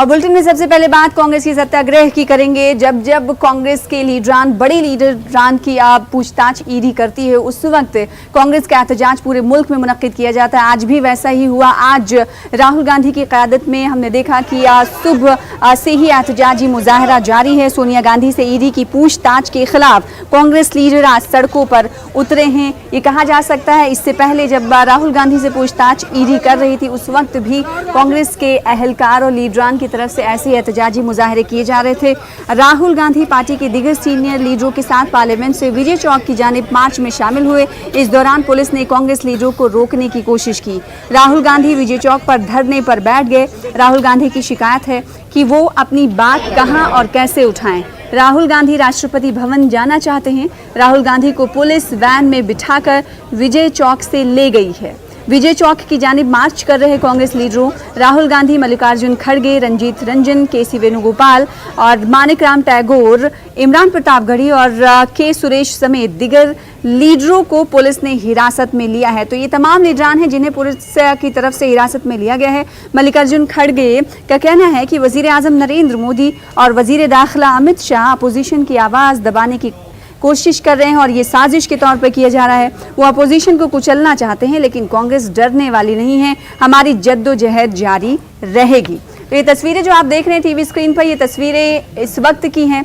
और बुलेटिन में सबसे पहले बात कांग्रेस की सत्याग्रह की करेंगे। जब जब कांग्रेस के लीडरान, बड़े लीडरान की पूछताछ ईडी करती है, उस वक्त कांग्रेस का एहतजाज पूरे मुल्क में मुनक्किद किया जाता है। आज भी वैसा ही हुआ। आज राहुल गांधी की क़यादत में हमने देखा कि सुबह से ही एहतजाजी मुजाहरा जारी है। सोनिया गांधी से ईडी की पूछताछ के खिलाफ कांग्रेस लीडर आज सड़कों पर उतरे हैं। ये कहा जा सकता है इससे पहले जब राहुल गांधी से पूछताछ ईडी कर रही थी, उस वक्त भी कांग्रेस के अहलकार और लीडरान की तरफ से ऐसे एहतजाजी मुजाहरे किए जा रहे थे। राहुल गांधी पार्टी के दिग्गज सीनियर लीडरों के साथ पार्लियामेंट से विजय चौक की जानिब मार्च में शामिल हुए। इस दौरान पुलिस ने कांग्रेस लीडरों को रोकने की कोशिश की। राहुल गांधी विजय चौक पर धरने पर बैठ गए। राहुल गांधी की शिकायत है कि वो अपनी बात कहां और कैसे उठाएं। राहुल गांधी राष्ट्रपति भवन जाना चाहते हैं। राहुल गांधी को पुलिस वैन में बिठाकर विजय चौक से ले गई है। विजय चौक की जानिब मार्च कर रहे कांग्रेस लीडरों राहुल गांधी, मल्लिकार्जुन खड़गे, रंजीत रंजन, केसी वेणुगोपाल और मानिक राम टैगोर, इमरान प्रतापगढ़ी और के सुरेश समेत दिगर लीडरों को पुलिस ने हिरासत में लिया है। तो ये तमाम लीडरान हैं जिन्हें पुलिस की तरफ से हिरासत में लिया गया है। मल्लिकार्जुन खड़गे का कहना है कि वजीर आजम नरेंद्र मोदी और वजीर दाखिला अमित शाह अपोजिशन की आवाज़ दबाने की कोशिश कर रहे हैं और ये साजिश के तौर पर किया जा रहा है। वो अपोजिशन को कुचलना चाहते हैं, लेकिन कांग्रेस डरने वाली नहीं है। हमारी जद्दोजहद जारी रहेगी। तो ये तस्वीरें जो आप देख रहे हैं टीवी स्क्रीन पर, ये तस्वीरें इस वक्त की हैं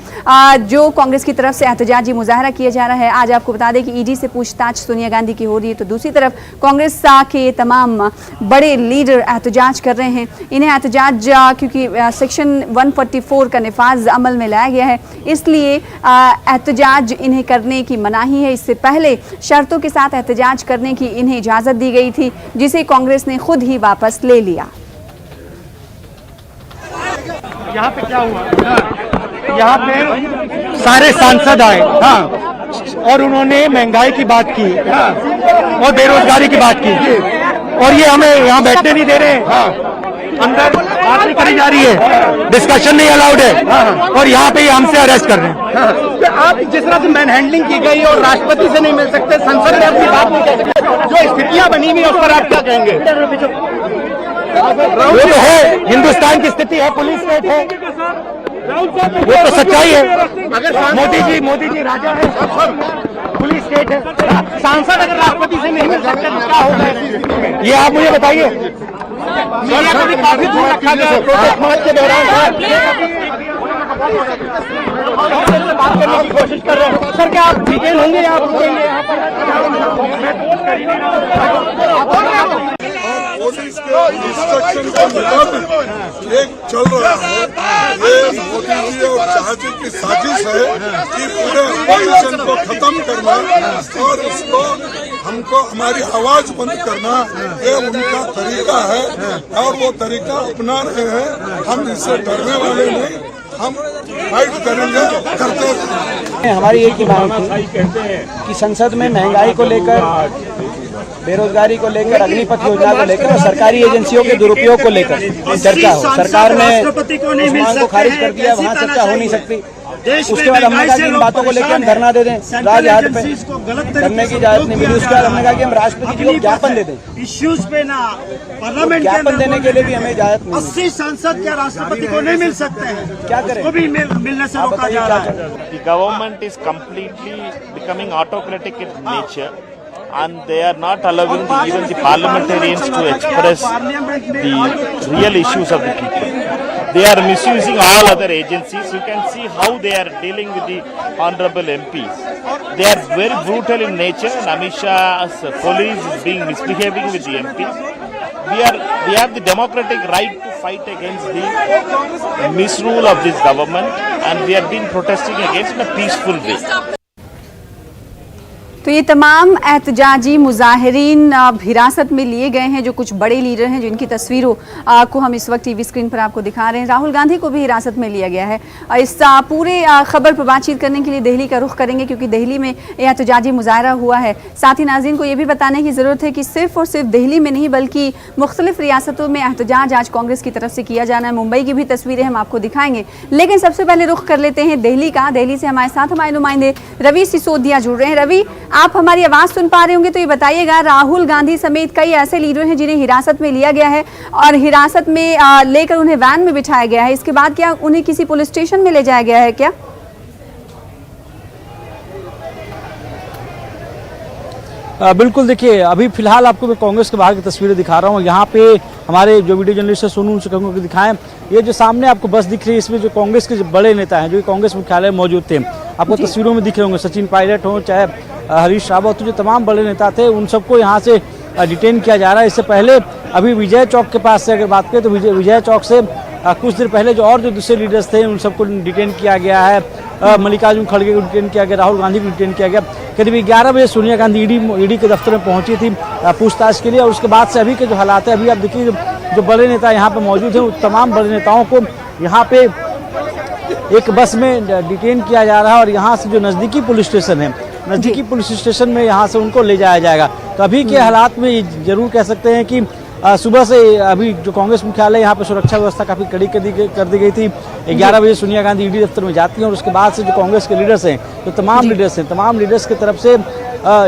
जो कांग्रेस की तरफ से एहतजाजी मुजाहरा किया जा रहा है। आज आपको बता दें कि ईडी से पूछताछ सोनिया गांधी की हो रही है, तो दूसरी तरफ कांग्रेस के तमाम बड़े लीडर एहतजाज कर रहे हैं। इन्हें एहतजाज क्योंकि सेक्शन 144 का नफाज अमल में लाया गया है, इसलिए एहतजाज इन्हें करने की मनाही है। इससे पहले शर्तों के साथ एहतजाज करने की इन्हें इजाज़त दी गई थी, जिसे कांग्रेस ने खुद ही वापस ले लिया। यहाँ पे क्या हुआ, यहाँ पे सारे सांसद आए, हाँ, और उन्होंने महंगाई की बात की, हाँ, और बेरोजगारी की बात की, और ये हमें यहाँ बैठने नहीं दे रहे हैं, हाँ, अंदर बात नहीं करी जा रही है, डिस्कशन नहीं अलाउड है, हाँ, और यहाँ पे ये हमसे अरेस्ट कर रहे हैं। हाँ, तो आप जिस तरह से मैन हैंडलिंग की गई और राष्ट्रपति से नहीं मिल सकते, संसद में अपनी बात नहीं कह सकते, जो स्थितियां बनी हुई है उस पर आप क्या कहेंगे? वो तो है, हिंदुस्तान की स्थिति है, पुलिस स्टेट है, वो तो सच्चाई है। अगर मोदी जी राजा है, पुलिस स्टेट है, सांसद अगर राष्ट्रपति से नहीं मिल सकते तो क्या होगा, ये आप मुझे बताइए। काफी दूर रखा गया प्रोटेस्ट मार्च के दौरान, बात करने की कोशिश कर रहे हैं। सर क्या आप डिटेल होंगे आप पुलिस के इंस्ट्रक्शन के मुताबिक एक चल रहा है। ये मोदी जी और शाह जी की साजिश है कि पूरे अपोजिशन को खत्म करना और उसको हमको हमारी आवाज बंद करना, ये उनका तरीका है और वो तरीका अपना रहे हैं। हम इससे डरने वाले नहीं, हम फाइट करेंगे, करते हैं। हमारी एक ही मांग थी कि संसद में महंगाई को लेकर, बेरोजगारी को लेकर, अग्निपथ योजना को लेकर और सरकारी एजेंसियों के दुरुपयोग को लेकर चर्चा हो। सरकार ने उस मांग को खारिज कर दिया, वहाँ चर्चा हो नहीं सकती। उसके बाद हमने कहा कि इन बातों को लेकर हम धरना दे दें, राजहाट पे करने की इजाजत नहीं मिली। उसके बाद हमने कहा कि हम राष्ट्रपति जी को ज्ञापन दे दें इश्यूज पे ना पार्लियामेंट ज्ञापन देने के लिए भी हमें इजाजत नहीं। 80 सांसद क्या राष्ट्रपति को नहीं मिल सकते हैं? क्या करें, उसको भी मिलने से रोका जा रहा है। The government is completely becoming autocratic in nature, and they are not allowing even the parliamentarians to express the real issues of the people. They are misusing all other agencies. You can see how they are dealing with the honorable MPs. They are very brutal in nature, and Amit Shah's police is being misbehaving with the MPs. We have the democratic right to fight against the misrule of this government, and we have been protesting against in a peaceful way. तो ये तमाम एहतजाजी मुजाहिरीन हिरासत में लिए गए हैं, जो कुछ बड़े लीडर हैं जिनकी तस्वीरों को हम इस वक्त टीवी स्क्रीन पर आपको दिखा रहे हैं। राहुल गांधी को भी हिरासत में लिया गया है। इस पूरे खबर पर बातचीत करने के लिए दिल्ली का रुख करेंगे, क्योंकि दिल्ली में एहतजाजी मुजाहरा हुआ है। साथ ही नाज़रीन को ये भी बताने की ज़रूरत है कि सिर्फ और सिर्फ दिल्ली में नहीं, बल्कि मुख्तलिफ रियासतों में एहतजाज आज कांग्रेस की तरफ से किया जाना है। मुंबई की भी तस्वीरें हम आपको दिखाएंगे, लेकिन सबसे पहले रुख कर लेते हैं दिल्ली का। दिल्ली से हमारे साथ हमारे नुमाइंदे रवि सिसोदिया जुड़ रहे हैं। रवि, आप हमारी आवाज सुन पा रहे होंगे तो ये बताइएगा, राहुल गांधी समेत कई ऐसे लीडर हैं जिन्हें हिरासत में लिया गया है और हिरासत में लेकर उन्हें वैन में बिठाया गया है। इसके बाद क्या उन्हें किसी पुलिस स्टेशन में ले जाया गया है क्या? बिल्कुल, देखिए अभी फिलहाल आपको मैं कांग्रेस के बाहर की तस्वीरें दिखा रहा हूँ। यहाँ पे हमारे जो वीडियो जर्नलिस्ट है सोनू, उनसे कहूँगा कि दिखाएं। ये जो सामने आपको बस दिख रही है, इसमें जो कांग्रेस के जो बड़े नेता हैं, जो कांग्रेस मुख्यालय में मौजूद थे, आपको तस्वीरों में दिख रहे होंगे। सचिन पायलट हो, चाहे हरीश रावत, जो तमाम बड़े नेता थे, उन सबको यहाँ से डिटेन किया जा रहा है। इससे पहले अभी विजय चौक के पास से अगर बात करें तो विजय चौक से कुछ देर पहले जो दूसरे लीडर्स थे उन सबको डिटेन किया गया है। मल्लिकार्जुन खड़गे को डिटेन किया गया, राहुल गांधी को डिटेन किया गया। करीब 11 बजे सोनिया गांधी ईडी के दफ्तर में पहुंची थी पूछताछ के लिए, और उसके बाद से अभी के जो हालात है, अभी आप देखिए जो बड़े नेता यहाँ पे मौजूद हैं, तमाम बड़े नेताओं को यहाँ पे एक बस में डिटेन किया जा रहा है और यहाँ से जो नज़दीकी पुलिस स्टेशन है, नज़दीकी पुलिस स्टेशन में यहाँ से उनको ले जाया जाएगा। तो अभी के हालात में ये जरूर कह सकते हैं कि सुबह से अभी जो कांग्रेस मुख्यालय यहाँ पे सुरक्षा व्यवस्था काफ़ी कड़ी कर दी गई थी। 11 बजे सोनिया गांधी ईडी दफ्तर में जाती हैं और उसके बाद से जो कांग्रेस के लीडर्स हैं, जो तमाम लीडर्स की तरफ से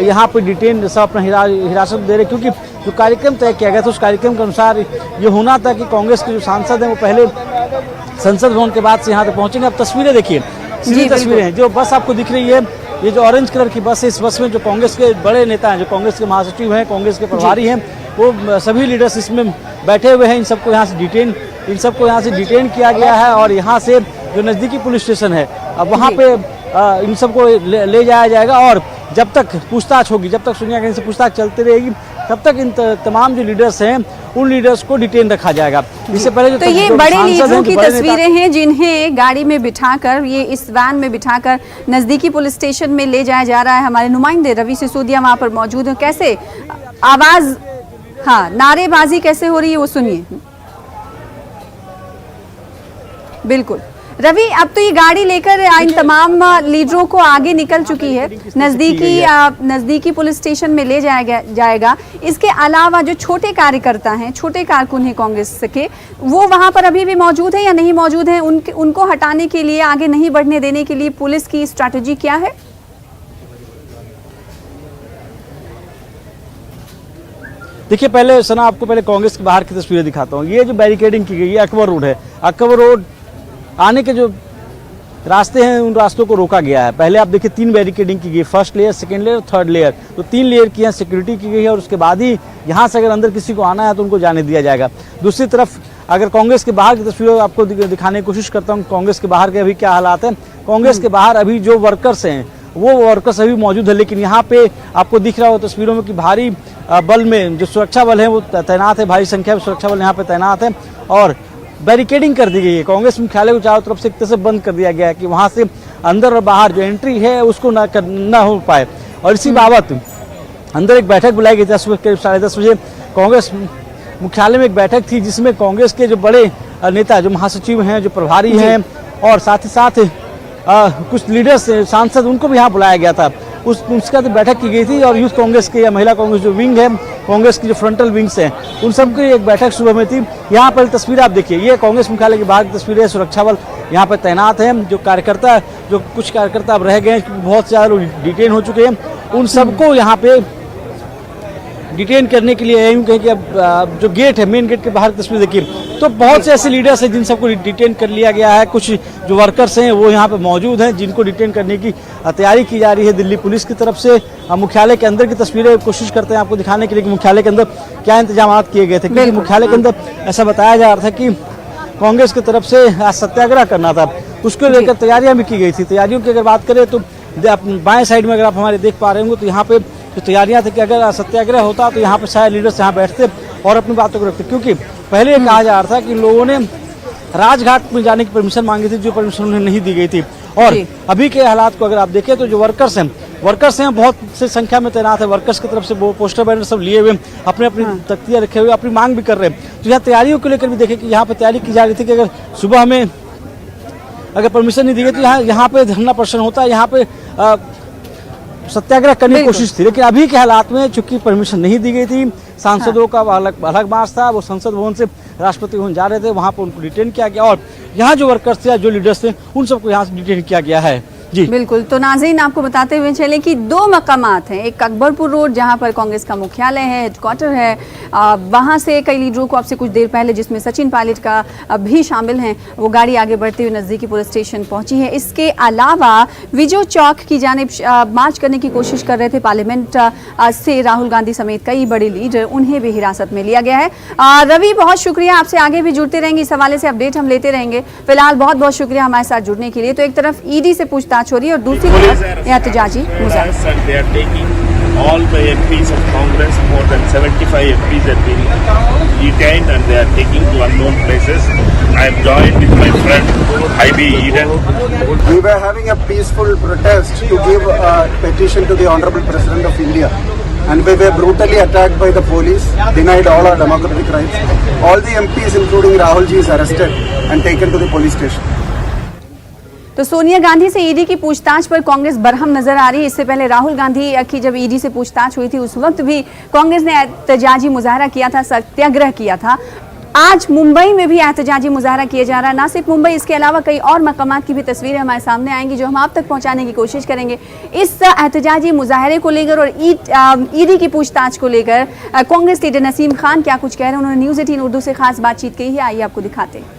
यहाँ पे डिटेन सब अपना हिरासत दे रहे, क्योंकि जो कार्यक्रम तय किया गया था उस कार्यक्रम के अनुसार ये होना था कि कांग्रेस के जो सांसद हैं वो पहले संसद भवन के बाद से यहाँ पे पहुँचेंगे। अब तस्वीरें देखिए, सीधी तस्वीरें हैं। जो बस आपको दिख रही है, ये जो ऑरेंज कलर की बस है, इस बस में जो कांग्रेस के बड़े नेता हैं, जो कांग्रेस के महासचिव हैं, कांग्रेस के प्रभारी हैं, वो सभी लीडर्स इसमें बैठे हुए हैं। इन सबको यहाँ से डिटेन किया गया है और यहाँ से जो नज़दीकी पुलिस स्टेशन है, अब वहाँ पे इन सबको ले जाया जाएगा। और जब तक पूछताछ होगी, जब तक सोनिया गांधी से पूछताछ चलती रहेगी, तब तक इन तमाम जो लीडर्स हैं उन लीडर्स को डिटेन रखा जाएगा। इससे पहले जो तो ये बड़े लीडरों की तस्वीरें हैं जिन्हें गाड़ी में बिठाकर, ये इस वैन में बिठाकर नजदीकी पुलिस स्टेशन में ले जाया जा रहा है। हमारे नुमाइंदे रवि सिसोदिया वहां पर मौजूद हैं। कैसे आवाज, हाँ, नारेबाजी कैसे हो रही है वो सुनिए। बिल्कुल रवि, अब तो ये गाड़ी लेकर इन तमाम लीडरों को आगे निकल चुकी है, नजदीकी पुलिस स्टेशन में ले जाएगा। इसके अलावा जो छोटे कार्यकर्ता हैं, छोटे कारकुन हैं कांग्रेस के, वो वहां पर अभी भी मौजूद है या नहीं मौजूद है? उनको हटाने के लिए, आगे नहीं बढ़ने देने के लिए पुलिस की स्ट्रैटेजी क्या है? देखिए, पहले सना आपको पहले कांग्रेस के बाहर की तस्वीरें दिखाता हूँ। ये जो बैरिकेडिंग की गई है, अकबर रोड है। अकबर रोड आने के जो रास्ते हैं, उन रास्तों को रोका गया है। पहले आप देखिए 3 बैरिकेडिंग की गई, first layer, second layer, third layer. तो 3 लेयर की यहाँ सिक्योरिटी की गई है और उसके बाद ही यहाँ से अगर अंदर किसी को आना है तो उनको जाने दिया जाएगा। दूसरी तरफ अगर कांग्रेस के बाहर की तस्वीरें आपको दिखाने की कोशिश करता हूँ, कांग्रेस के बाहर के अभी क्या हालात हैं। कांग्रेस के बाहर अभी जो वर्कर्स हैं वो वर्कर्स अभी मौजूद है, लेकिन यहाँ पे आपको दिख रहा हो तस्वीरों में कि भारी बल में जो सुरक्षा बल है वो तैनात है, भारी संख्या में सुरक्षा बल यहाँ पे तैनात है और बैरिकेडिंग कर दी गई है। कांग्रेस मुख्यालय को चारों तरफ से एक तरह से बंद कर दिया गया है कि वहाँ से अंदर और बाहर जो एंट्री है उसको न हो पाए। और इसी बाबत अंदर एक बैठक बुलाई गई थी सुबह करीब 10:30 बजे। कांग्रेस मुख्यालय में एक बैठक थी जिसमें कांग्रेस के जो बड़े नेता, जो महासचिव हैं, जो प्रभारी हैं और साथ ही साथ कुछ लीडर्स, सांसद, उनको भी यहाँ बुलाया गया था। उसका तो बैठक की गई थी और यूथ कांग्रेस के या महिला कांग्रेस जो विंग है, कांग्रेस की जो फ्रंटल विंग्स हैं, उन सब की एक बैठक सुबह में थी। यहाँ पर तस्वीर आप देखिए, ये कांग्रेस मुख्यालय के बाहर की तस्वीर है। सुरक्षा बल यहाँ पर तैनात है। जो कुछ कार्यकर्ता अब रह गए हैं, बहुत ज़्यादा लोग डिटेन हो चुके हैं, उन सबको यहाँ पे डिटेन करने के लिए यूँ कहें कि अब जो गेट है, मेन गेट के बाहर की तस्वीर देखिए, तो बहुत से ऐसे लीडर्स हैं जिन सबको डिटेन कर लिया गया है। कुछ जो वर्कर्स हैं वो यहाँ पे मौजूद हैं जिनको डिटेन करने की तैयारी की जा रही है दिल्ली पुलिस की तरफ से। मुख्यालय के अंदर की तस्वीरें कोशिश करते हैं आपको दिखाने के लिए कि मुख्यालय के अंदर क्या इंतजाम किए गए थे, क्योंकि मुख्यालय के अंदर ऐसा बताया जा रहा था कि कांग्रेस की तरफ से आज सत्याग्रह करना था, उसको लेकर तैयारियां भी की गई थी। तैयारियों की अगर बात करें तो बाएं साइड में अगर आप हमारे देख पा रहे होंगे तो यहाँ पे जो तैयारियां थी कि अगर सत्याग्रह होता तो यहाँ पे शायद लीडर्स यहाँ बैठते और अपनी बातों को रखते, क्योंकि पहले ये कहा जा रहा था कि लोगों ने राजघाट में जाने की परमिशन मांगी थी, जो परमिशन उन्हें नहीं दी गई थी। और अभी के हालात को अगर आप देखें तो जो वर्कर्स हैं बहुत से संख्या में तैनात है। वर्कर्स की तरफ से वो पोस्टर बैनर सब लिए हुए, अपने तख्तियां रखे हुए, अपनी मांग भी कर रहे हैं। तो यहाँ तैयारियों को लेकर भी देखें कि यहाँ पे तैयारी की जा रही थी कि अगर सुबह हमें अगर परमिशन नहीं दी गई तो यहाँ पे धरना प्रदर्शन होता है, यहाँ पे सत्याग्रह करने की कोशिश थी। लेकिन अभी के हालात में चूंकि परमिशन नहीं दी गई थी, सांसदों का अलग मार्च था, वो संसद भवन से राष्ट्रपति भवन जा रहे थे, वहां पर उनको डिटेन किया गया और यहाँ जो वर्कर्स थे, जो लीडर्स थे, उन सबको यहाँ से डिटेन किया गया है। जी बिल्कुल। तो नाज़रीन, आपको बताते हुए चले कि दो मकामात हैं, एक अकबरपुर रोड जहां पर कांग्रेस का मुख्यालय है, हेडक्वार्टर है, वहां से कई लीडरों को आपसे कुछ देर पहले, जिसमें सचिन पायलट का भी शामिल हैं, वो गाड़ी आगे बढ़ते हुए नज़दीकी पुलिस स्टेशन पहुंची है। इसके अलावा विजय चौक की जानिब मार्च करने की कोशिश कर रहे थे पार्लियामेंट से राहुल गांधी समेत कई बड़े लीडर, उन्हें भी हिरासत में लिया गया है। रवि, बहुत शुक्रिया, आपसे आगे भी जुड़ते रहेंगे, इस हवाले से अपडेट हम लेते रहेंगे। फिलहाल बहुत बहुत शुक्रिया हमारे साथ जुड़ने के लिए। तो एक तरफ ईडी से पूछताछ हो रही है और दूसरी तरफ एहतजाजी मुजाहिरा। All the MPs of Congress, more than 75 MPs have been detained and they are taken to unknown places. I am joined with my friend Haibi Eden. We were having a peaceful protest to give a petition to the Honorable President of India, and we were brutally attacked by the police, denied all our democratic rights. All the MPs, including Rahul ji, is arrested and taken to the police station. तो सोनिया गांधी से ED की पूछताछ पर कांग्रेस बरहम नजर आ रही है। इससे पहले राहुल गांधी की जब ईडी से पूछताछ हुई थी, उस वक्त भी कांग्रेस ने एहतजाजी मुजाहरा किया था, सत्याग्रह किया था। आज मुंबई में भी एहतजाजी मुजाहरा किया जा रहा है। ना सिर्फ मुंबई, इसके अलावा कई और मकामात की भी तस्वीरें हमारे सामने आएंगी जो हम आप तक पहुंचाने की कोशिश करेंगे। इस एहतजाजी मुजाहरे को लेकर और ईडी की पूछताछ को लेकर कांग्रेस लीडर नसीम खान क्या कुछ कह रहे हैं, उन्होंने न्यूज़ 18 उर्दू से खास बातचीत की है, आइए आपको दिखाते हैं।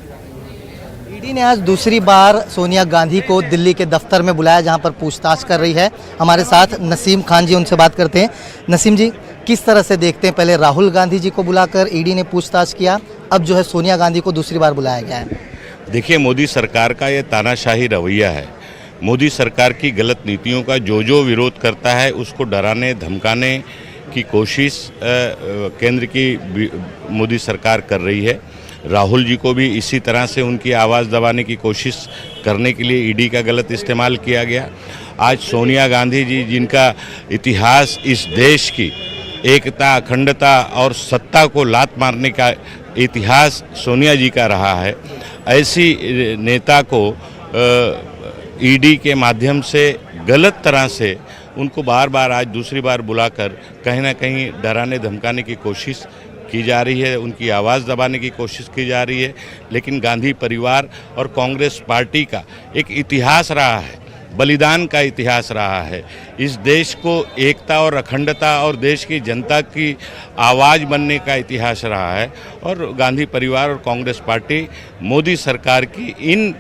ईडी ने आज दूसरी बार सोनिया गांधी को दिल्ली के दफ्तर में बुलाया, जहां पर पूछताछ कर रही है। हमारे साथ नसीम खान जी, उनसे बात करते हैं। नसीम जी, किस तरह से देखते हैं, पहले राहुल गांधी जी को बुलाकर ईडी ने पूछताछ किया, अब जो है सोनिया गांधी को दूसरी बार बुलाया गया है? देखिए, मोदी सरकार का ये तानाशाही रवैया है। मोदी सरकार की गलत नीतियों का जो विरोध करता है उसको डराने धमकाने की कोशिश केंद्र की मोदी सरकार कर रही है। राहुल जी को भी इसी तरह से उनकी आवाज़ दबाने की कोशिश करने के लिए ईडी का गलत इस्तेमाल किया गया। आज सोनिया गांधी जी, जिनका इतिहास इस देश की एकता, अखंडता और सत्ता को लात मारने का इतिहास सोनिया जी का रहा है, ऐसी नेता को ईडी के माध्यम से गलत तरह से उनको बार बार आज दूसरी बार बुलाकर कहीं ना कहीं डराने धमकाने की कोशिश की जा रही है, उनकी आवाज़ दबाने की कोशिश की जा रही है। लेकिन गांधी परिवार और कांग्रेस पार्टी का एक इतिहास रहा है, बलिदान का इतिहास रहा है। इस देश को एकता और अखंडता और देश की जनता की आवाज़ बनने का इतिहास रहा है और गांधी परिवार और कांग्रेस पार्टी मोदी सरकार की इन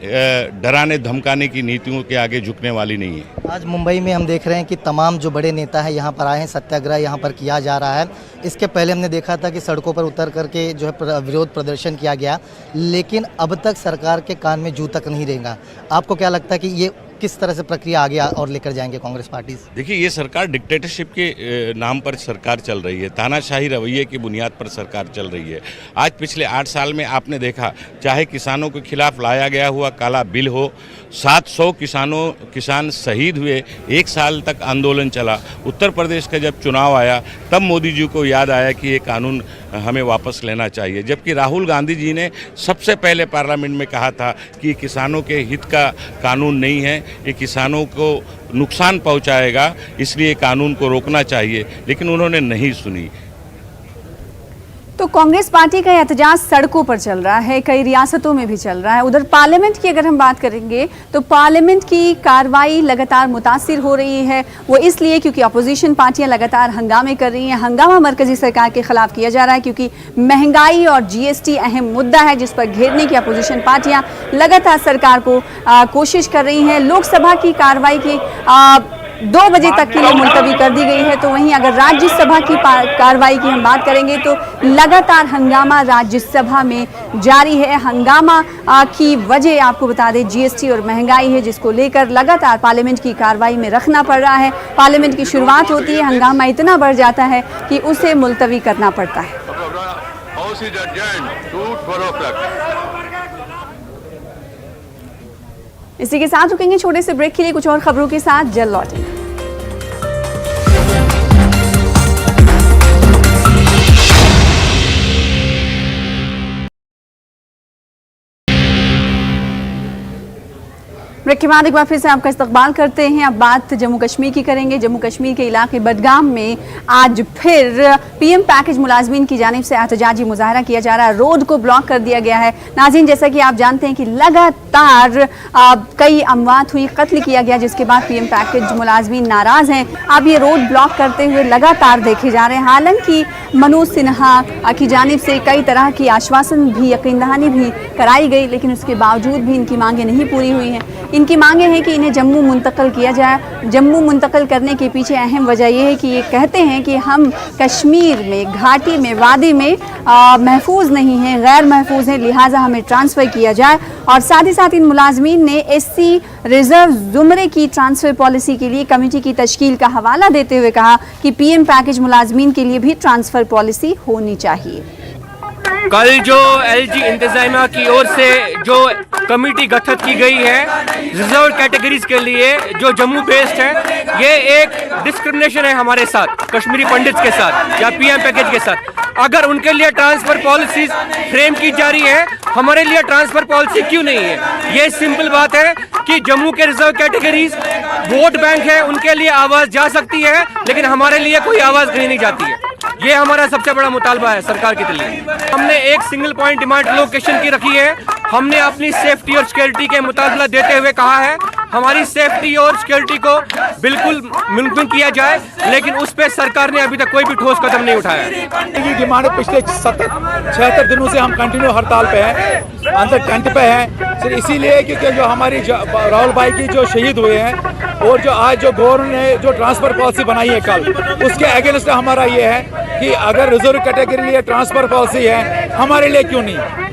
डराने धमकाने की नीतियों के आगे झुकने वाली नहीं है। आज मुंबई में हम देख रहे हैं कि तमाम जो बड़े नेता हैं यहाँ पर आए हैं, सत्याग्रह यहाँ पर किया जा रहा है। इसके पहले हमने देखा था कि सड़कों पर उतर करके जो है विरोध प्रदर्शन किया गया, लेकिन अब तक सरकार के कान में जू तक नहीं रहेगा। आपको क्या लगता है कि ये किस तरह से प्रक्रिया आगे और लेकर जाएंगे कांग्रेस पार्टी? देखिए, ये सरकार डिक्टेटरशिप के नाम पर सरकार चल रही है, तानाशाही रवैये की बुनियाद पर सरकार चल रही है। आज पिछले 8 साल में आपने देखा, चाहे किसानों के खिलाफ लाया गया हुआ काला बिल हो, 700 किसान शहीद हुए, 1 साल तक आंदोलन चला। उत्तर प्रदेश का जब चुनाव आया तब मोदी जी को याद आया कि ये कानून हमें वापस लेना चाहिए, जबकि राहुल गांधी जी ने सबसे पहले पार्लियामेंट में कहा था कि किसानों के हित का कानून नहीं है, ये किसानों को नुकसान पहुंचाएगा, इसलिए कानून को रोकना चाहिए, लेकिन उन्होंने नहीं सुनी। तो कांग्रेस पार्टी का एहतजाज सड़कों पर चल रहा है, कई रियासतों में भी चल रहा है। उधर पार्लियामेंट की अगर हम बात करेंगे तो पार्लियामेंट की कार्रवाई लगातार मुतासिर हो रही है। वो इसलिए क्योंकि अपोजिशन पार्टियां लगातार हंगामे कर रही हैं। हंगामा मरकजी सरकार के खिलाफ किया जा रहा है क्योंकि महंगाई और जीएसटी अहम मुद्दा है जिस पर घेरने की अपोजिशन पार्टियां लगातार सरकार को कोशिश कर रही हैं। लोकसभा की कार्रवाई की 2 बजे तक के लिए मुलतवी कर दी गई है। तो वहीं अगर राज्यसभा की कार्रवाई की हम बात करेंगे तो लगातार हंगामा राज्यसभा में जारी है। हंगामा की वजह आपको बता दें जीएसटी और महंगाई है, जिसको लेकर लगातार पार्लियामेंट की कार्रवाई में रखना पड़ रहा है। पार्लियामेंट की शुरुआत होती है, हंगामा इतना बढ़ जाता है कि उसे मुलतवी करना पड़ता है। इसी के साथ रुकेंगे छोटे से ब्रेक के लिए, कुछ और खबरों के साथ जल्द लौटेंगे। ब्रेक के बाद एक बार फिर से आपका इस्तकबाल करते हैं। अब बात जम्मू कश्मीर की करेंगे। जम्मू कश्मीर के इलाके बडगाम में आज फिर पीएम पैकेज मुलाजमीन की जानिब से एहतजाजी मुजाहरा किया जा रहा है। रोड को ब्लॉक कर दिया गया है। नाज़रीन, जैसा कि आप जानते हैं कि लगातार लगातार कई अमवात हुई, कत्ल किया गया, जिसके बाद पीएम पैकेज मुलाजमीन नाराज हैं। अब ये रोड ब्लॉक करते हुए लगातार देखे जा रहे हैं। हालांकि मनोज सिन्हा की जानिब से कई तरह की आश्वासन भी, यकीन दहानी भी कराई गई, लेकिन उसके बावजूद भी इनकी मांगें नहीं पूरी हुई हैं। इनकी मांगें हैं कि इन्हें जम्मू मुंतकिल किया जाए। जम्मू मुंतकिल करने के पीछे अहम वजह यह है कि ये कहते हैं कि हम कश्मीर में, घाटी में, वादी में महफूज नहीं हैं, गैर महफूज हैं, लिहाजा हमें ट्रांसफ़र किया जाए। और साथ ही साथ इन मुलाजमीन ने एससी रिजर्व जुमरे की ट्रांसफ़र पॉलिसी के लिए कमेटी की तश्कील का हवाला देते हुए कहा कि पीएम पैकेज मुलाजमीन के लिए भी ट्रांसफ़र पॉलिसी होनी चाहिए। कल जो एलजी इंतजामिया की ओर से जो कमेटी गठित की गई है रिजर्व कैटेगरीज के लिए जो जम्मू बेस्ड है, ये एक डिस्क्रिमिनेशन है हमारे साथ, कश्मीरी पंडित्स के साथ या पीएम पैकेज के साथ। अगर उनके लिए ट्रांसफर पॉलिसीज फ्रेम की जा रही है, हमारे लिए ट्रांसफर पॉलिसी क्यों नहीं है? ये सिंपल बात है कि जम्मू के रिजर्व कैटेगरीज वोट बैंक है, उनके लिए आवाज जा सकती है, लेकिन हमारे लिए कोई आवाज कहीं नहीं जाती है। ये हमारा सबसे बड़ा मुतालबा है सरकार के लिए। हमने एक सिंगल पॉइंट डिमांड लोकेशन की रखी है। हमने अपनी सेफ्टी और सिक्योरिटी के मुताबिला देते हुए कहा है हमारी सेफ्टी और सिक्योरिटी को बिल्कुल मुमकिन किया जाए, लेकिन उस पर सरकार ने अभी तक कोई भी ठोस कदम नहीं उठाया। ये डिमांड पिछले 76 दिनों से हम कंटिन्यू हड़ताल पे हैं, अंदर टेंट पे हैं, सिर्फ इसीलिए क्योंकि जो हमारी राहुल भाई की जो शहीद हुए हैं और जो आज जो गवर्नमेंट ने जो ट्रांसफर पॉलिसी बनाई है कल, उसके अगेंस्ट हमारा ये है कि अगर रिजर्व कैटेगरी लिए ट्रांसफर पॉलिसी है, हमारे लिए क्यों नहीं?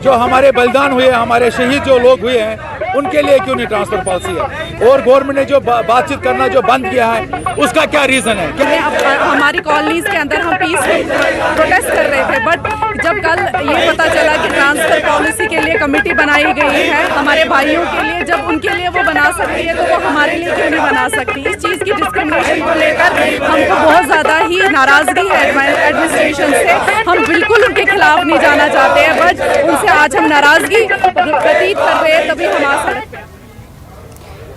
जो हमारे बलिदान हुए, हमारे शहीद जो लोग हुए हैं, उनके लिए क्यों नहीं ट्रांसफर पॉलिसी है? और गवर्नमेंट ने जो बातचीत करना जो बंद किया है, उसका क्या रीजन है? हमारी कॉलोनीज के अंदर हम पीसफुल प्रोटेस्ट कर रहे थे, बट जब कल ये पता चला कि ट्रांसफर पॉलिसी के लिए कमेटी बनाई गई है हमारे भाइयों के लिए, जब उनके लिए वो बना सकती है तो वो हमारे लिए क्यों नहीं बना सकती? इस चीज़ की डिस्क्रिमिनेशन को लेकर हमको बहुत ज़्यादा ही नाराज़गी है एडमिनिस्ट्रेशन से। हम बिल्कुल उनके खिलाफ नहीं जाना चाहते हैं, बट उनसे आज हम नाराज़गी प्रतीत कर रहे हैं, तभी हम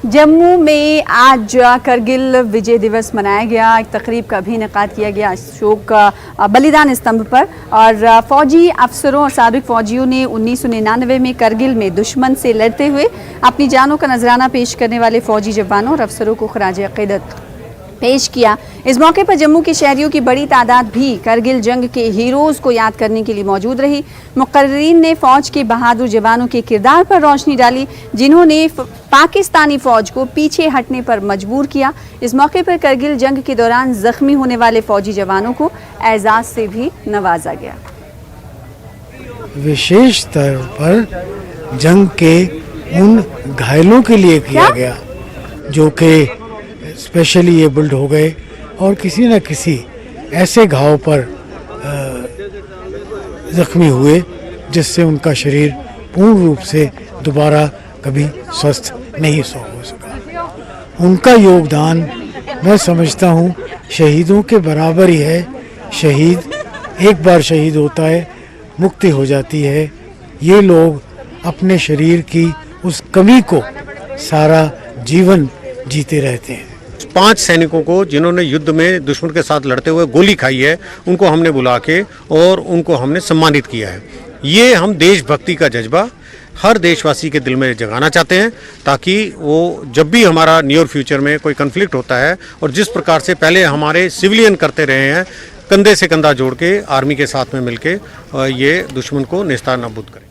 जम्मू में आज करगिल विजय दिवस मनाया गया। एक तकरीब का भी इनेकाद किया गया अशोक बलिदान स्तंभ पर, और फौजी अफसरों और साबिक फौजियों ने 1999 में करगिल में दुश्मन से लड़ते हुए अपनी जानों का नजराना पेश करने वाले फौजी जवानों और अफसरों को खराज अकीदत पेश किया। इस मौके पर जम्मू के शहरियों की बड़ी तादाद भी करगिल जंग के हीरोज़ को याद करने के लिए मौजूद रही। मुक़र्रीरीन ने फ़ौज के बहादुर जवानों के किरदार पर रोशनी डाली, जिन्होंने पाकिस्तानी फ़ौज को पीछे हटने पर मजबूर किया। इस मौके पर करगिल जंग के दौरान ज़ख्मी होने वाले फ़ौजी जवानों को एजाज़ से भी नवाजा गया। विशेष तौर पर जंग के उन घायलों के लिए किया गया जो कि स्पेशली एबल्ड हो गए और किसी न किसी ऐसे घाव पर जख्मी हुए जिससे उनका शरीर पूर्ण रूप से दोबारा कभी स्वस्थ नहीं हो सका। उनका योगदान मैं समझता हूँ शहीदों के बराबर ही है। शहीद एक बार शहीद होता है, मुक्ति हो जाती है। ये लोग अपने शरीर की उस कमी को सारा जीवन जीते रहते हैं। 5 सैनिकों को जिन्होंने युद्ध में दुश्मन के साथ लड़ते हुए गोली खाई है, उनको हमने बुला के और उनको हमने सम्मानित किया है। ये हम देशभक्ति का जज्बा हर देशवासी के दिल में जगाना चाहते हैं, ताकि वो जब भी हमारा नियर फ्यूचर में कोई कन्फ्लिक्ट होता है और जिस प्रकार से पहले हमारे सिविलियन करते रहे हैं, कंधे से कंधा जोड़ के आर्मी के साथ में मिलके ये दुश्मन को नेस्तानाबूद करें।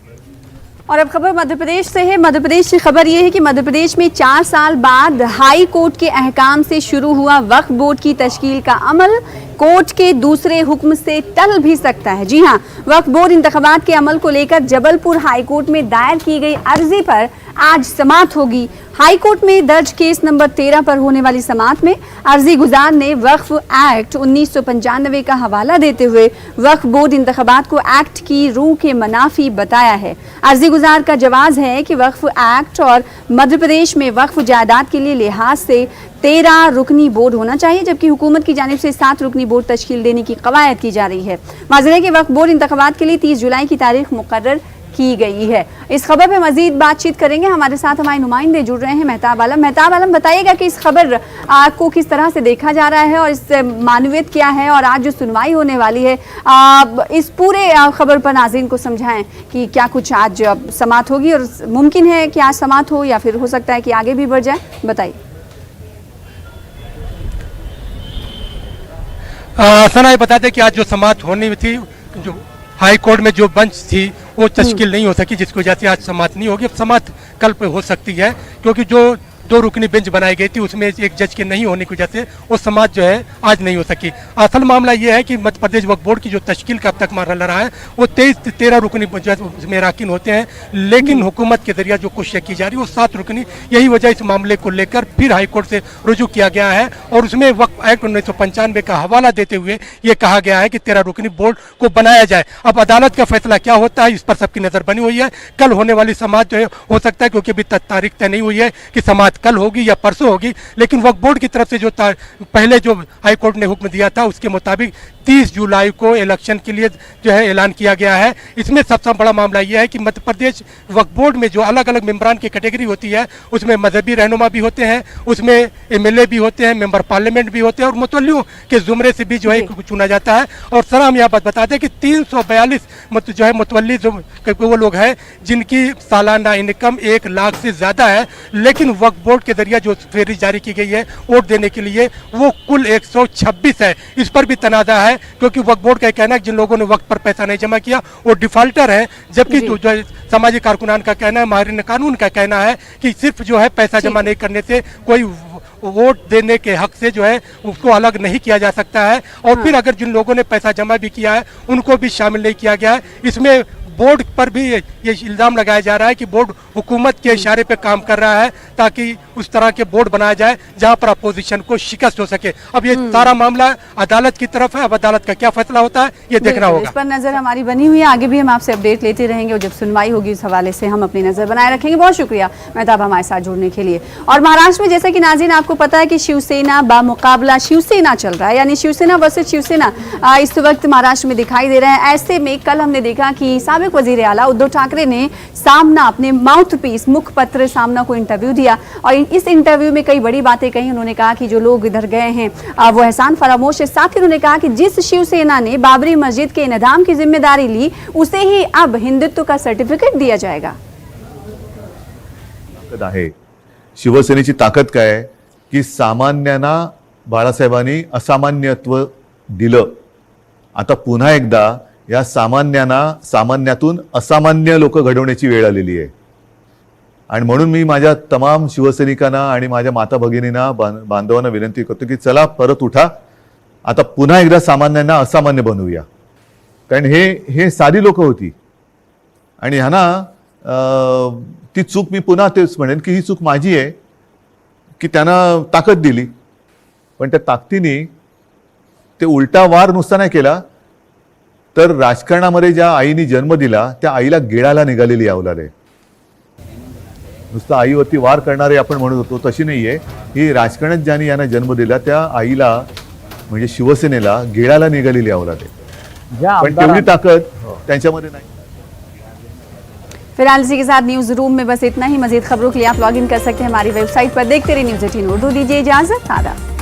और अब खबर मध्य प्रदेश से है। मध्य प्रदेश से खबर यह है कि मध्य प्रदेश में 4 साल बाद हाई कोर्ट के अहकाम से शुरू हुआ वक्फ बोर्ड की तश्कील का अमल कोर्ट के दूसरे हुक्म से टल भी सकता है। जी हां, वक्फ बोर्ड इंतखाबात के अमल को लेकर जबलपुर हाई कोर्ट में दायर की गई अर्जी पर आज समाअत होगी। हाई कोर्ट में दर्ज केस नंबर 13 पर होने वाली समाअत में अर्जी गुजार ने वक्फ एक्ट 1995 का हवाला देते हुए वक्फ बोर्ड इंतखाबात को एक्ट की रूह के मनाफी बताया है। अर्जी गुजार का जवाब है कि वक्फ एक्ट और मध्य प्रदेश में वक्फ जायदाद के लिए लिहाज से 13 रुकनी बोर्ड होना चाहिए, जबकि हुकूमत की जानिब से 7 रुकनी बोर्ड तश्कील देने की कवायद की जा रही है। वाज़ेह है कि वक्फ बोर्ड इंतखाबात के लिए 30 जुलाई की तारीख मुकर्रर की गई है। इस खबर पे मजीद बातचीत करेंगे, हमारे साथ हमारे नुमाइंदे जुड़ रहे हैं। मेहताब आलम, मेहताब आलम बताइएगा कि इस खबर को किस तरह से देखा जा रहा है और इस मानवियत क्या है, और आज जो सुनवाई होने वाली है इस पूरे खबर पर नाज़रीन को समझाएं कि क्या कुछ आज समाअत होगी और मुमकिन है कि आज समाअत हो या फिर हो सकता है कि आगे भी बढ़ जाए, बताइए। सना ये बता दें कि आज जो समाअत होनी थी, जो हाई कोर्ट में जो बेंच थी वो तश्कील नहीं हो सकी, जिसकी वजह से आज समाअत नहीं होगी। अब समाअत कल पे हो सकती है, क्योंकि जो 2 रुकनी बेंच बनाई गई थी उसमें एक जज के नहीं होने की वजह से वो समाअत जो है आज नहीं हो सकी। असल मामला ये है कि मध्य प्रदेश वक्फ बोर्ड की जो तश्कील का अब तक मामला रहा है वो 13 रुकनी जो है उसमें अराकीन होते हैं, लेकिन हुकूमत के जरिए जो कोशिश की जा रही है वो 7 रुकनी। यही वजह इस मामले को लेकर फिर हाईकोर्ट से रुजू किया गया है और उसमें वक्फ एक्ट 1995 का हवाला देते हुए ये कहा गया है कि 13 रुकनी बोर्ड को बनाया जाए। अब अदालत का फैसला क्या होता है इस पर सबकी नजर बनी हुई है। कल होने वाली समाअत जो है हो सकता है, क्योंकि अभी तारीख तय नहीं हुई है कि समाअत कल होगी या परसों होगी, लेकिन वक्फ बोर्ड की तरफ से जो पहले जो हाई कोर्ट ने हुक्म दिया था उसके मुताबिक 30 जुलाई को इलेक्शन के लिए जो है ऐलान किया गया है। इसमें सबसे बड़ा मामला यह है कि मध्य प्रदेश वक्फ बोर्ड में जो अलग अलग मेंबरान की कैटेगरी होती है उसमें मजहबी रहनुमा भी होते हैं, उसमें MLA भी होते हैं, मेंबर पार्लियामेंट भी होते हैं और मुतल्लियों के जुमरे से भी जो है चुना जाता है। और सर हम यहाँ बता दें कि 342 जो है मुतवल्ली जो वो लोग हैं जिनकी सालाना इनकम 1 लाख से ज़्यादा है, लेकिन वक्फ बोर्ड के जरिए जो फहरिस्त जारी की गई है वोट देने के लिए वो कुल 126 है। इस पर भी तनाज़ा है, क्योंकि वक्फ बोर्ड का कहना है कि जिन लोगों ने वक्त पर पैसा नहीं जमा किया वो डिफॉल्टर है, जबकि जो सामाजिक कारकुनान का कहना है, माहिरीन कानून का कहना है कि सिर्फ जो है पैसा जमा नहीं करने से कोई वोट देने के हक से जो है उसको अलग नहीं किया जा सकता है। और फिर अगर जिन लोगों ने पैसा जमा भी किया है उनको भी शामिल नहीं किया गया है। इसमें बोर्ड पर भी ये इल्ज़ाम लगाया जा रहा है कि बोर्ड हुकूमत के इशारे पे काम कर रहा है ताकि उस तरह के बोर्ड बनाया जाए जहां पर अपोजिशन को शिकस्त हो सके। अब ये सारा मामला अदालत की तरफ है, अब अदालत का क्या फैसला होता है ये देखना होगा। इस पर नजर हमारी बनी हुई है, आगे भी हम आपसे अपडेट लेते रहेंगे और जब सुनवाई होगी इस हवाले से हम अपनी नजर बनाए रखेंगे। बहुत शुक्रिया मेहताब हमारे साथ जुड़ने के लिए। और महाराष्ट्र में जैसा कि नाज़रीन आपको पता है कि शिवसेना बामुकाबला शिवसेना चल रहा है, यानी शिवसेना वर्सेस शिवसेना इस वक्त महाराष्ट्र में दिखाई दे रहा है। ऐसे में कल हमने देखा कि साबिक वजीर आला उद्धव ठाकरे ने सामना अपने माउथपीस मुखपत्र सामना को इंटरव्यू दिया और इस इंटरव्यू में कई बड़ी बातें कही। उन्होंने कहा कि जो लोग इधर गए हैं वो एहसान फरामोश है। साथ ही उन्होंने कहा कि जिस शिवसेना ने बाबरी मस्जिद के इन्हदाम की जिम्मेदारी ली उसे ही अब हिंदुत्व का सर्टिफिकेट दिया जाएगा। आहे शिवसेनेची ताकद काय आहे की सामान्यांना बाळासाहेबांनी असामान्यत्व दिलं। आता पुन्हा एकदा या सामान्यातून असामान्य लोक घडवण्याची वेळ आलेली आहे आणि म्हणून मी माझ्या तमाम शिवसैनिकांना आणि माझ्या माता भगिनींना बांधवांना विनंती करतो की चला परत उठा, आता पुन्हा एकदा सामान्यांना असामान्य बनवूया। कारण हे साधी लोक होती आणि ह्यांना ती चूक मी पुन्हा तेच म्हणेन की ही चूक माझी आहे की त्यांना ताकद दिली, पण त्या ताकदीने ते उलटा वार नुसता नाही केला तर राजकारणामध्ये ज्या आईने जन्म दिला त्या आईला गिळायला निघालेली अवलाद आहे। नुसतं आईवरती वार करणारे आपण म्हणत होतो तशी नाहीये ही, राजकारणात ज्यांनी यांना जन्म दिला त्या आईला म्हणजे शिवसेनेला गिळायला निघालेली अवलाद आहे, पण तेवढी ताकद त्यांच्यामध्ये नाही। फिलहाल इसी के साथ न्यूज रूम में बस इतना ही। मजीद खबरों के लिए आप लॉग इन कर सकते हैं हमारी वेबसाइट पर। देखते रहिए न्यूज़ 18 उर्दू। दीजिए इजाजत, आदाब।